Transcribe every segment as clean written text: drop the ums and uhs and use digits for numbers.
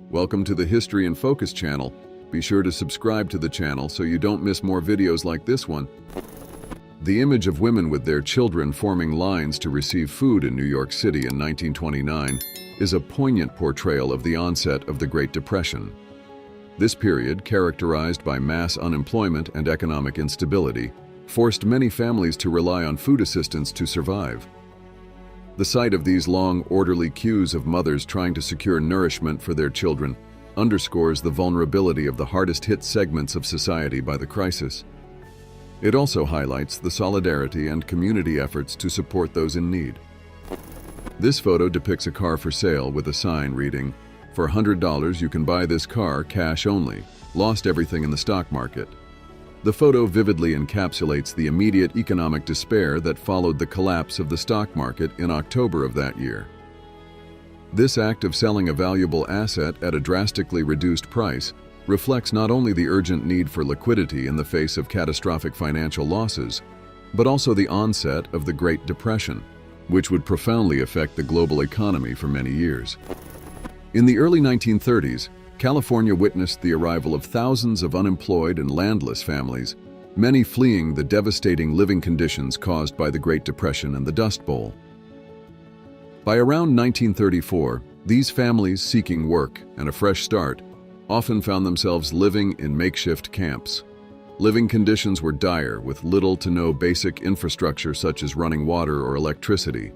Welcome to the History in Focus channel. Be sure to subscribe to the channel so you don't miss more videos like this one. The image of women with their children forming lines to receive food in New York City in 1929 is a poignant portrayal of the onset of the Great Depression. This period, characterized by mass unemployment and economic instability, forced many families to rely on food assistance to survive. The sight of these long, orderly queues of mothers trying to secure nourishment for their children underscores the vulnerability of the hardest-hit segments of society by the crisis. It also highlights the solidarity and community efforts to support those in need. This photo depicts a car for sale with a sign reading, "For $100 you can buy this car, cash only. Lost everything in the stock market." The photo vividly encapsulates the immediate economic despair that followed the collapse of the stock market in October of that year. This act of selling a valuable asset at a drastically reduced price reflects not only the urgent need for liquidity in the face of catastrophic financial losses, but also the onset of the Great Depression, which would profoundly affect the global economy for many years. In the early 1930s, California witnessed the arrival of thousands of unemployed and landless families, many fleeing the devastating living conditions caused by the Great Depression and the Dust Bowl. By around 1934, these families seeking work and a fresh start often found themselves living in makeshift camps. Living conditions were dire, with little to no basic infrastructure such as running water or electricity.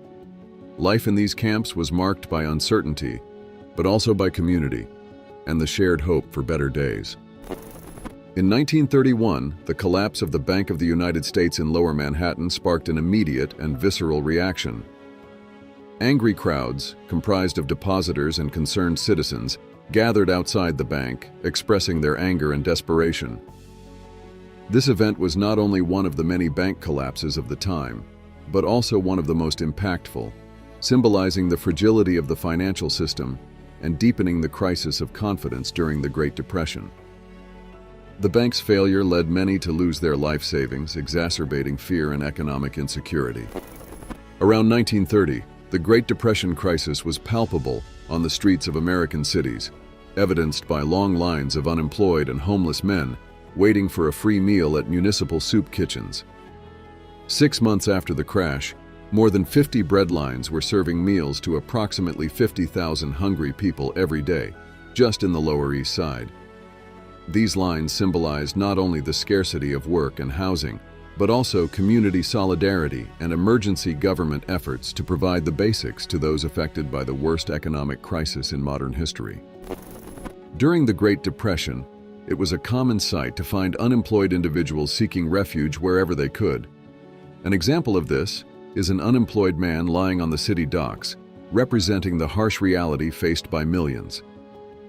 Life in these camps was marked by uncertainty, but also by community and the shared hope for better days. In 1931, the collapse of the Bank of the United States in Lower Manhattan sparked an immediate and visceral reaction. Angry crowds, comprised of depositors and concerned citizens, gathered outside the bank, expressing their anger and desperation. This event was not only one of the many bank collapses of the time, but also one of the most impactful, symbolizing the fragility of the financial system and deepening the crisis of confidence during the Great Depression. The bank's failure led many to lose their life savings, exacerbating fear and economic insecurity. Around 1930, the Great Depression crisis was palpable on the streets of American cities, evidenced by long lines of unemployed and homeless men waiting for a free meal at municipal soup kitchens. 6 months after the crash, more than 50 bread lines were serving meals to approximately 50,000 hungry people every day, just in the Lower East Side. These lines symbolized not only the scarcity of work and housing, but also community solidarity and emergency government efforts to provide the basics to those affected by the worst economic crisis in modern history. During the Great Depression, it was a common sight to find unemployed individuals seeking refuge wherever they could. An example of this is an unemployed man lying on the city docks, representing the harsh reality faced by millions.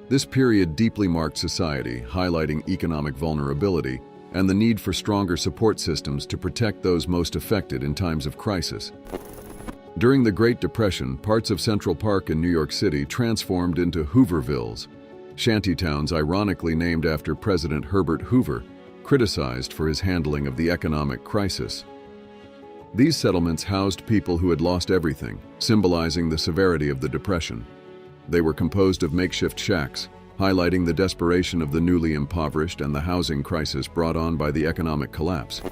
This period deeply marked society, highlighting economic vulnerability and the need for stronger support systems to protect those most affected in times of crisis. During the Great Depression, parts of Central Park in New York City transformed into Hoovervilles, shantytowns ironically named after President Herbert Hoover, criticized for his handling of the economic crisis. These settlements housed people who had lost everything, symbolizing the severity of the Depression. They were composed of makeshift shacks, highlighting the desperation of the newly impoverished and the housing crisis brought on by the economic collapse.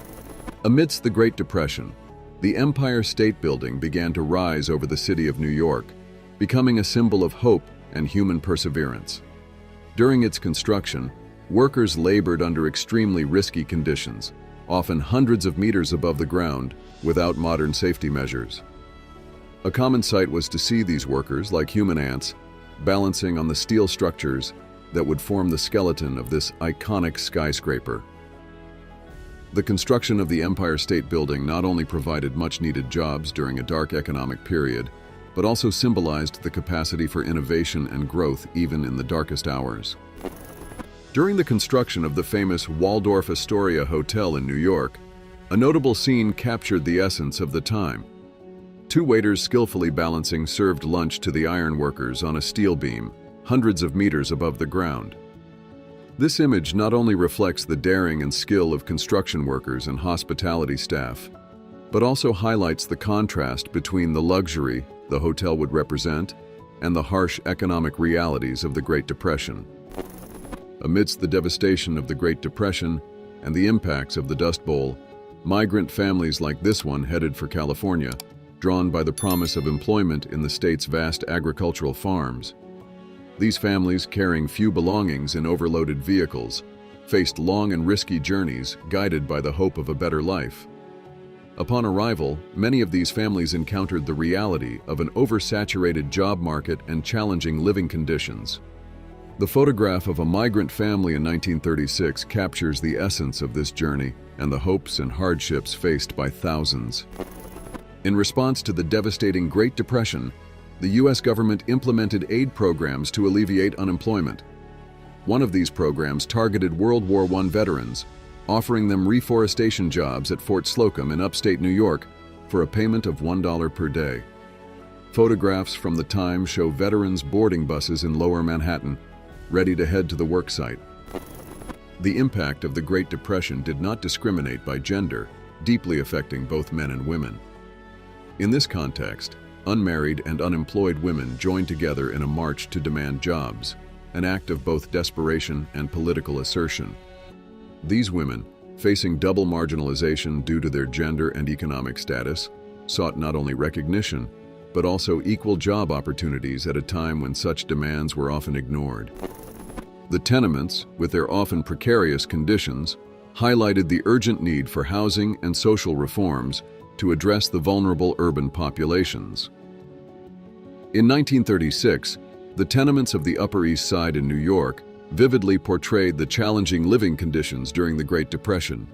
Amidst the Great Depression, the Empire State Building began to rise over the city of New York, becoming a symbol of hope and human perseverance. During its construction, workers labored under extremely risky conditions, often hundreds of meters above the ground, without modern safety measures. A common sight was to see these workers, like human ants, balancing on the steel structures that would form the skeleton of this iconic skyscraper. The construction of the Empire State Building not only provided much-needed jobs during a dark economic period, but also symbolized the capacity for innovation and growth even in the darkest hours. During the construction of the famous Waldorf Astoria Hotel in New York, a notable scene captured the essence of the time. Two waiters skillfully balancing served lunch to the ironworkers on a steel beam, hundreds of meters above the ground. This image not only reflects the daring and skill of construction workers and hospitality staff, but also highlights the contrast between the luxury the hotel would represent and the harsh economic realities of the Great Depression. Amidst the devastation of the Great Depression and the impacts of the Dust Bowl, migrant families like this one headed for California, drawn by the promise of employment in the state's vast agricultural farms. These families, carrying few belongings in overloaded vehicles, faced long and risky journeys guided by the hope of a better life. Upon arrival, many of these families encountered the reality of an oversaturated job market and challenging living conditions. The photograph of a migrant family in 1936 captures the essence of this journey and the hopes and hardships faced by thousands. In response to the devastating Great Depression, the U.S. government implemented aid programs to alleviate unemployment. One of these programs targeted World War I veterans, offering them reforestation jobs at Fort Slocum in upstate New York for a payment of $1 per day. Photographs from the time show veterans boarding buses in Lower Manhattan, ready to head to the work site. The impact of the Great Depression did not discriminate by gender, deeply affecting both men and women. In this context, unmarried and unemployed women joined together in a march to demand jobs, an act of both desperation and political assertion. These women, facing double marginalization due to their gender and economic status, sought not only recognition, but also equal job opportunities at a time when such demands were often ignored. The tenements, with their often precarious conditions, highlighted the urgent need for housing and social reforms to address the vulnerable urban populations. In 1936, the tenements of the Upper East Side in New York vividly portrayed the challenging living conditions during the Great Depression.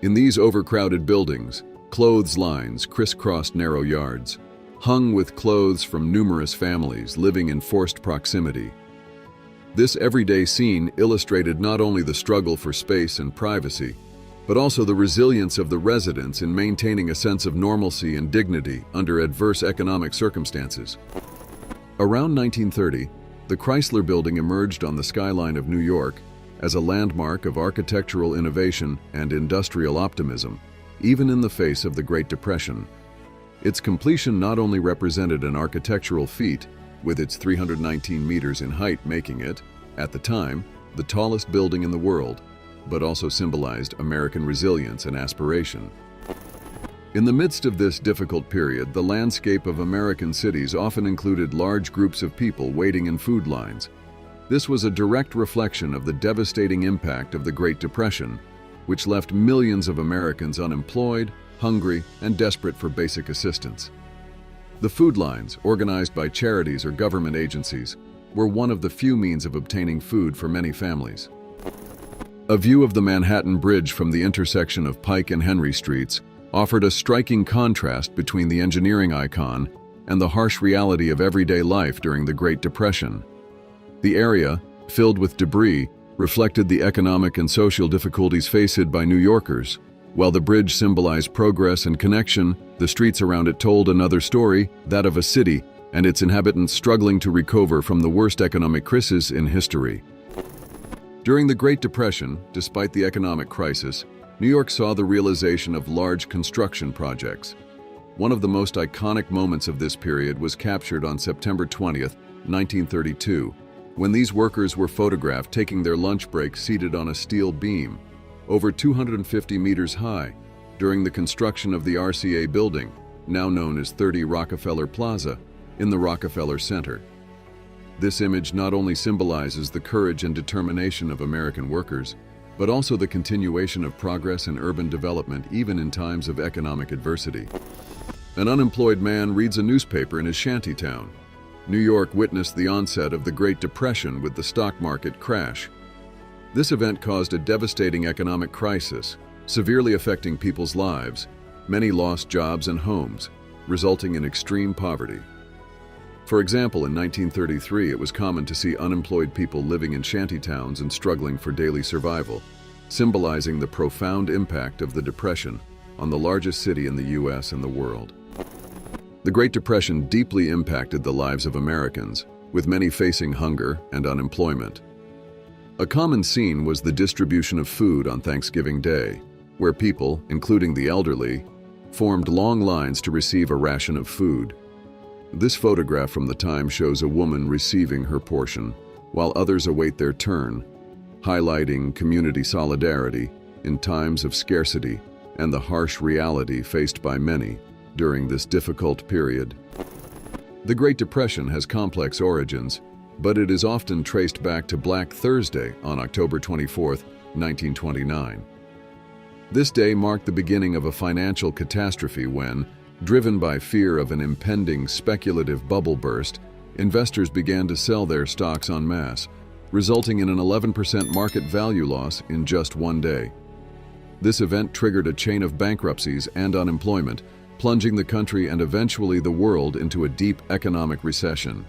In these overcrowded buildings, clothes lines crisscrossed narrow yards, hung with clothes from numerous families living in forced proximity. This everyday scene illustrated not only the struggle for space and privacy, but also the resilience of the residents in maintaining a sense of normalcy and dignity under adverse economic circumstances. Around 1930, the Chrysler Building emerged on the skyline of New York as a landmark of architectural innovation and industrial optimism, even in the face of the Great Depression. Its completion not only represented an architectural feat, with its 319 meters in height making it, at the time, the tallest building in the world, but also symbolized American resilience and aspiration. In the midst of this difficult period, the landscape of American cities often included large groups of people waiting in food lines. This was a direct reflection of the devastating impact of the Great Depression, which left millions of Americans unemployed, hungry, and desperate for basic assistance. The food lines, organized by charities or government agencies, were one of the few means of obtaining food for many families. A view of the Manhattan Bridge from the intersection of Pike and Henry Streets offered a striking contrast between the engineering icon and the harsh reality of everyday life during the Great Depression. The area, filled with debris, reflected the economic and social difficulties faced by New Yorkers. While the bridge symbolized progress and connection, the streets around it told another story, that of a city and its inhabitants struggling to recover from the worst economic crisis in history. During the Great Depression, despite the economic crisis, New York saw the realization of large construction projects. One of the most iconic moments of this period was captured on September 20th, 1932, when these workers were photographed taking their lunch break seated on a steel beam, over 250 meters high, during the construction of the RCA building, now known as 30 Rockefeller Plaza, in the Rockefeller Center. This image not only symbolizes the courage and determination of American workers, but also the continuation of progress and urban development even in times of economic adversity. An unemployed man reads a newspaper in his shantytown. New York witnessed the onset of the Great Depression with the stock market crash. This event caused a devastating economic crisis, severely affecting people's lives. Many lost jobs and homes, resulting in extreme poverty. For example, in 1933, it was common to see unemployed people living in shantytowns and struggling for daily survival, symbolizing the profound impact of the Depression on the largest city in the U.S. and the world. The Great Depression deeply impacted the lives of Americans, with many facing hunger and unemployment. A common scene was the distribution of food on Thanksgiving Day, where people, including the elderly, formed long lines to receive a ration of food. This photograph from the time shows a woman receiving her portion, while others await their turn, highlighting community solidarity in times of scarcity and the harsh reality faced by many during this difficult period. The Great Depression has complex origins, but it is often traced back to Black Thursday on October 24, 1929. This day marked the beginning of a financial catastrophe when, driven by fear of an impending speculative bubble burst, investors began to sell their stocks en masse, resulting in an 11% market value loss in just one day. This event triggered a chain of bankruptcies and unemployment, plunging the country and eventually the world into a deep economic recession.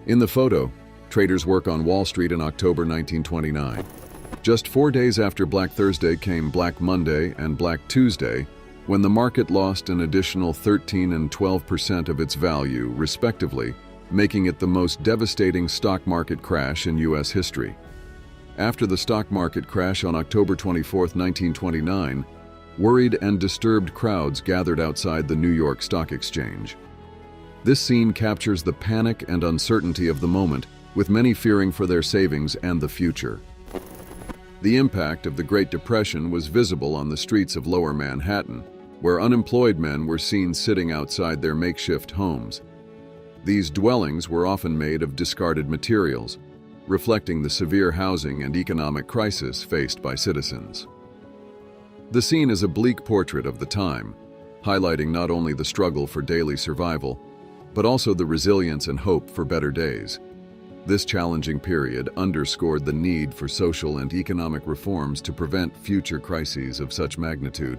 In the photo, traders work on Wall Street in October 1929. Just 4 days after Black Thursday came Black Monday and Black Tuesday, when the market lost an additional 13% and 12% of its value, respectively, making it the most devastating stock market crash in U.S. history. After the stock market crash on October 24, 1929, worried and disturbed crowds gathered outside the New York Stock Exchange. This scene captures the panic and uncertainty of the moment, with many fearing for their savings and the future. The impact of the Great Depression was visible on the streets of Lower Manhattan, where unemployed men were seen sitting outside their makeshift homes. These dwellings were often made of discarded materials, reflecting the severe housing and economic crisis faced by citizens. The scene is a bleak portrait of the time, highlighting not only the struggle for daily survival, but also the resilience and hope for better days. This challenging period underscored the need for social and economic reforms to prevent future crises of such magnitude.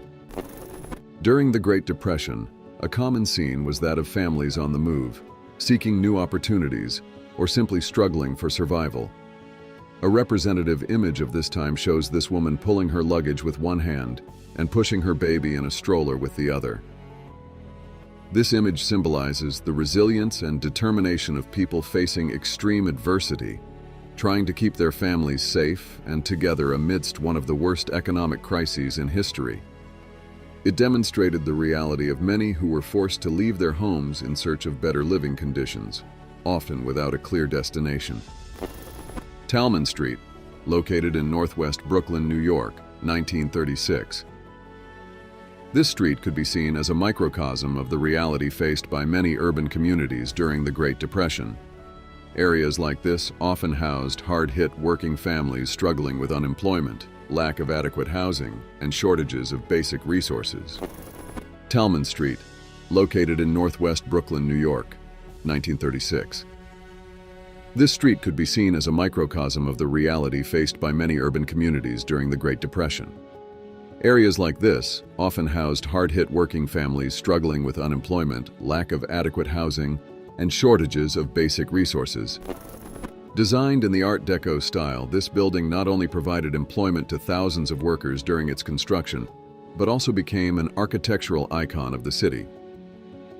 During the Great Depression, a common scene was that of families on the move, seeking new opportunities, or simply struggling for survival. A representative image of this time shows this woman pulling her luggage with one hand and pushing her baby in a stroller with the other. This image symbolizes the resilience and determination of people facing extreme adversity, trying to keep their families safe and together amidst one of the worst economic crises in history. It demonstrated the reality of many who were forced to leave their homes in search of better living conditions, often without a clear destination. Talman Street, located in northwest Brooklyn, New York, 1936. This street could be seen as a microcosm of the reality faced by many urban communities during the Great Depression. Areas like this often housed hard-hit working families struggling with unemployment, lack of adequate housing, and shortages of basic resources. Talman Street, located in northwest Brooklyn, New York, 1936. This street could be seen as a microcosm of the reality faced by many urban communities during the Great Depression. Areas like this often housed hard-hit working families struggling with unemployment, lack of adequate housing, and shortages of basic resources. Designed in the Art Deco style, this building not only provided employment to thousands of workers during its construction, but also became an architectural icon of the city.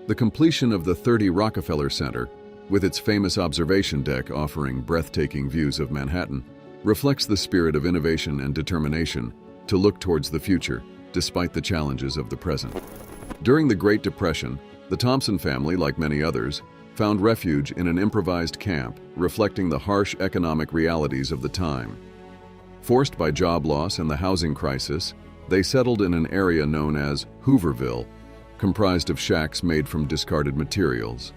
The completion of the 30 Rockefeller Center, with its famous observation deck offering breathtaking views of Manhattan, reflects the spirit of innovation and determination to look towards the future, despite the challenges of the present. During the Great Depression, the Thompson family, like many others, found refuge in an improvised camp, reflecting the harsh economic realities of the time. Forced by job loss and the housing crisis, they settled in an area known as Hooverville, comprised of shacks made from discarded materials.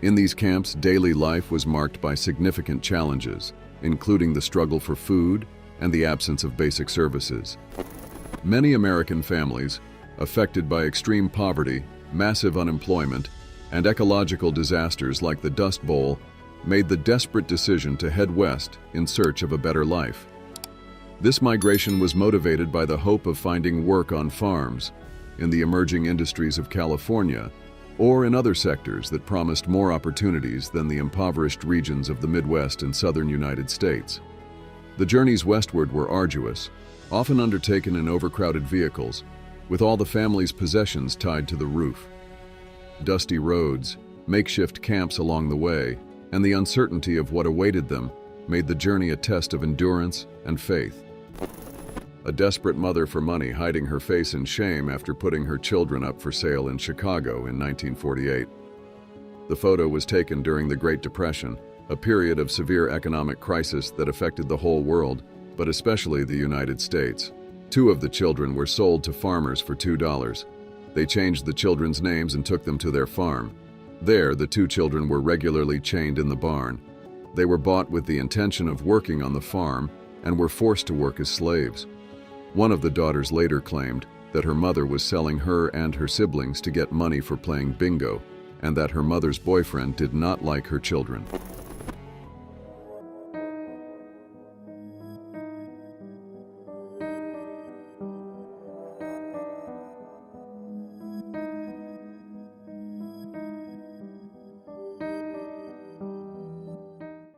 In these camps, daily life was marked by significant challenges, including the struggle for food and the absence of basic services. Many American families, affected by extreme poverty, massive unemployment, and ecological disasters like the Dust Bowl, made the desperate decision to head west in search of a better life. This migration was motivated by the hope of finding work on farms, in the emerging industries of California, or in other sectors that promised more opportunities than the impoverished regions of the Midwest and southern United States. The journeys westward were arduous, often undertaken in overcrowded vehicles, with all the family's possessions tied to the roof. Dusty roads, makeshift camps along the way, and the uncertainty of what awaited them made the journey a test of endurance and faith. A desperate mother for money hiding her face in shame after putting her children up for sale in Chicago in 1948. The photo was taken during the Great Depression, a period of severe economic crisis that affected the whole world, but especially the United States. 2 of the children were sold to farmers for $2. They changed the children's names and took them to their farm. There, the 2 children were regularly chained in the barn. They were bought with the intention of working on the farm and were forced to work as slaves. One of the daughters later claimed that her mother was selling her and her siblings to get money for playing bingo, and that her mother's boyfriend did not like her children.